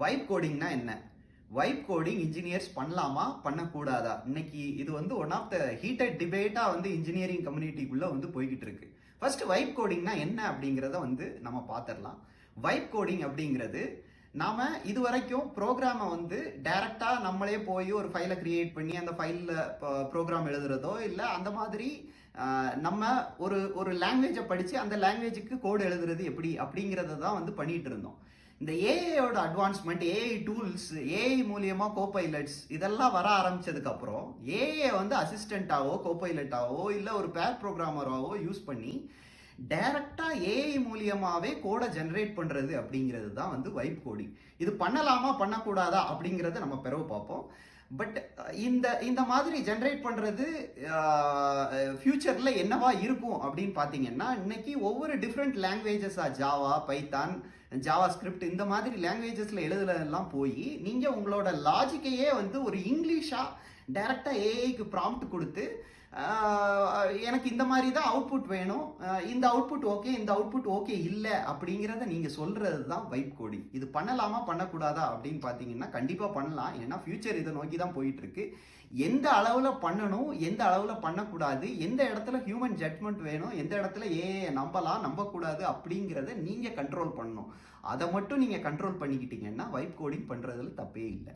Vibe கோடிங்னா என்ன? Vibe coding engineers பண்ணலாமா பண்ணக்கூடாதா? இன்னைக்கு இது வந்து ஒன் ஆஃப் த ஹீட்டட் டிபேட்டா வந்து இன்ஜினியரிங் கம்யூனிட்டிக்குள்ள வந்து போய்கிட்டு இருக்கு. ஃபர்ஸ்ட் வைப் கோடிங்னா என்ன அப்படிங்கிறத வந்து நம்ம பார்த்துடலாம். வைப் கோடிங் அப்படிங்கிறது நாம இது வரைக்கும் ப்ரோக்ராமை வந்து டைரக்டா நம்மளே போய் ஒரு ஃபைலை கிரியேட் பண்ணி அந்த ஃபைலில் ப்ரோக்ராம் எழுதுறதோ இல்லை அந்த மாதிரி நம்ம ஒரு ஒரு லாங்குவேஜை படித்து அந்த லாங்குவேஜுக்கு கோடு எழுதுறது எப்படி அப்படிங்கிறத தான் வந்து பண்ணிட்டு இருந்தோம். இந்த ஏஐயோட அட்வான்ஸ்மெண்ட், ஏஐ டூல்ஸ், ஏஐ மூலியமா கோபைலட்ஸ் இதெல்லாம் வர ஆரம்பிச்சதுக்கு அப்புறம் ஏஐ வந்து அசிஸ்டண்டாவோ கோபைலட்டாவோ இல்லை ஒரு பேர் ப்ரோக்ராமராவோ யூஸ் பண்ணி டைரக்டா ஏஐ மூலியமாவே கோடை ஜெனரேட் பண்றது அப்படிங்கிறது தான் வந்து வைப் கோடிங். இது பண்ணலாமா பண்ணக்கூடாதா அப்படிங்கிறத நம்ம பிறகு பார்ப்போம். பட் இந்த மாதிரி ஜென்ரேட் பண்றது ஃபியூச்சர்ல என்னவா இருக்கும் அப்படின்னு பாத்தீங்கன்னா, இன்னைக்கு ஒவ்வொரு டிஃப்ரெண்ட் லாங்குவேஜஸா ஜாவா, பைத்தான், ஜாவா ஸ்கிரிப்ட் இந்த மாதிரி லாங்குவேஜஸ்ல எழுதுறதெல்லாம் போய் நீங்க உங்களோட லாஜிக்கையே வந்து ஒரு இங்கிலீஷா டைரக்டா ஏஐக்கு ப்ராம்ப்ட் கொடுத்து எனக்கு இந்த மாதிரி தான் அவுட்புட் வேணும், இந்த அவுட்புட் ஓகே, இந்த அவுட்புட் ஓகே இல்லை அப்படிங்கிறத நீங்கள் சொல்கிறது தான் வைப் கோடிங். இது பண்ணலாமா பண்ணக்கூடாதா அப்படின்னு பார்த்தீங்கன்னா கண்டிப்பாக பண்ணலாம். ஏன்னா ஃபியூச்சர் இதை நோக்கி தான் போயிட்டு இருக்கு. எந்த அளவில் பண்ணணும், எந்த அளவில் பண்ணக்கூடாது, எந்த இடத்துல ஹியூமன் ஜட்மெண்ட் வேணும், எந்த இடத்துல ஏஐ நம்பலாம் நம்பக்கூடாது அப்படிங்கிறத நீங்கள் கண்ட்ரோல் பண்ணணும். அதை மட்டும் நீங்கள் கண்ட்ரோல் பண்ணிக்கிட்டீங்கன்னா வைப் கோடிங் பண்ணுறதுல தப்பே இல்லை.